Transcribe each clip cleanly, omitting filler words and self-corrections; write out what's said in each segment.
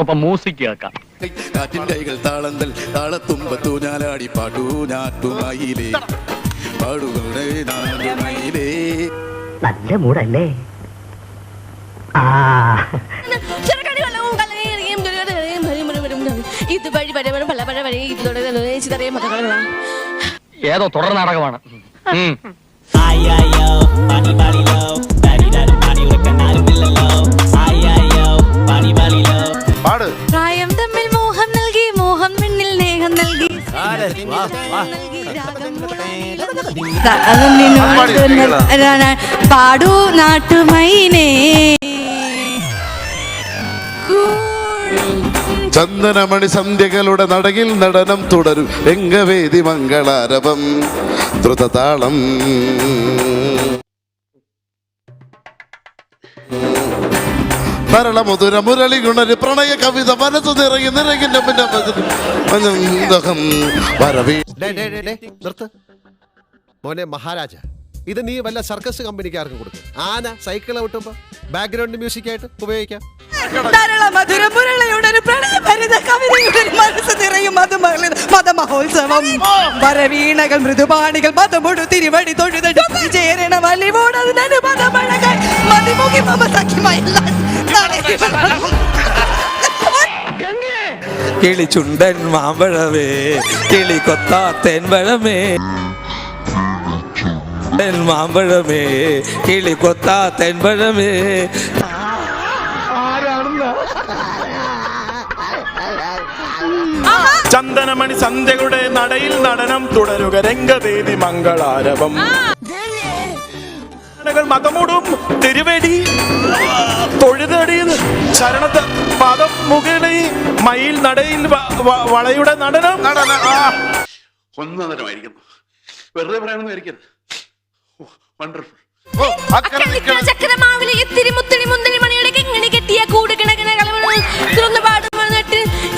നമുക്കൊപ്പം മ്യൂസിക് കേൾക്കാം. കാറ്റിൻ കൈകൾ താളന്തൽ താളത്തുമ്പത്തു ഞാലാടി പാടൂ ഞാറ്റുമയിലേ പാടുകളേ നാടുമയിലേ. നല്ല മൂടല്ലേ? ഏതോ തുടർ നാടകമാണ്. പ്രായം തമ്മിൽ മോഹം നൽകി മോഹം പിന്നിൽ സ്നേഹം നൽകി പാടൂ നാട്ടുമൈനേ. ചന്ദനമണി സന്ധ്യകളുടെ നടയിൽ നടനം തുടരും രംഗവേദി മംഗളാരവം ദ്രുതതാളം. മരളമുതുര മുരളി ഗുണര് പ്രണയ കവിത മനസ്സു നിറങ്ങി നിറങ്ങിന്റെ നിർത്ത് മോനെ മഹാരാജ. ഇത് നീ വല്ല സർക്കസ് കമ്പനിക്കാർക്കും കൊടുക്കും. ആന സൈക്കിൾ ഔട്ടുമ്പോ ബാക്ക്ഗ്രൗണ്ട് മ്യൂസിക് ആയിട്ട് ഉപയോഗിക്കാം. മതമഹോത്സവം വരവീണകൾ മൃദുപാണികൾ മതമൊടു തിരുവടി തൊഴുതടി ചേരണ വലിവോടതിനു മതമഴകൾ മതിമുഖി മമ സഖിമല്ല. കിളി ചുണ്ടൻ മാമ്പഴമേ കിളി കൊത്താ തെൻപഴമേ മാമ്പഴമേ കിളി കൊത്താ തെൻപഴമേ. ചന്ദനമണി സന്ധ്യകളുടെ നടയിൽ നടനം തുടരുക രംഗവേദി മംഗളാരവം. മതമൂടും തിരുവേടി തൊഴുതടി ശരണ പദം മുകളി മയിൽ നടയിൽ വളയുടെ നടനം. ഒന്നരമായിരിക്കുന്നു. വെറുതെ പറയണമെന്നായിരിക്കും. വണ്ടർഫുൾ.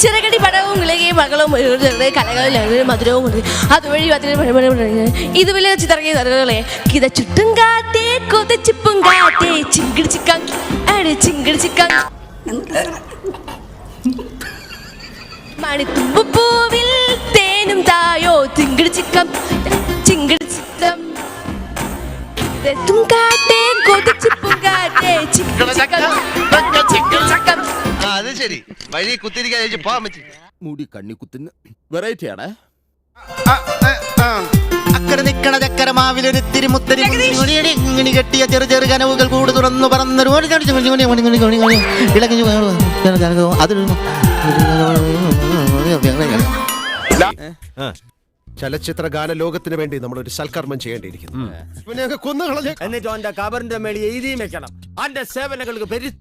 ചിറകടി പടവും ഇളകിയ മകളും കലകളും മധുരവും അതുവഴി ഇതുപോലെ ചിത്രകിയ തറകളെ കിത ചുറ്റും കാറ്റേ കൊതച്ചിപ്പും കാറ്റേ ചിങ്കിടിച്ചിക്കം ചിങ്കിടിച്ചിക്കം മണിത്തുമ്പൂവിൽ തേനും തായോ ചിങ്കിടിച്ചിക്കം ചിങ്കിടിച്ചിക്കം കാറ്റേ കൊതച്ചിപ്പും കാറ്റേ ചിങ്കിടിച്ചിക്കം. അത് ശരി, വഴി കുത്തിരിക്കാൻ പോകാൻ പറ്റി. മൂടി കണ്ണി കുത്തുന്ന വെറൈറ്റി ആണ്. അക്കരെ നിക്കണ ചക്കര മാവിലൊരിത്തിരി മുത്തരി ഇങ്ങനെ കെട്ടിയ ചെറു ചെറു കനവുകൾ കൂട് തുറന്നു പറന്നൊരു ചലച്ചിത്ര ഗാന ലോകത്തിന് വേണ്ടി നമ്മളൊരു സൽക്കർമ്മം ചെയ്യേണ്ടിയിരിക്കുന്നു. എന്നിട്ട് അവന്റെ കബറിന്റെ മേളിൽ എഴുതിയും വെക്കണം. അവന്റെ സേവനങ്ങൾക്ക് പെരുത്ത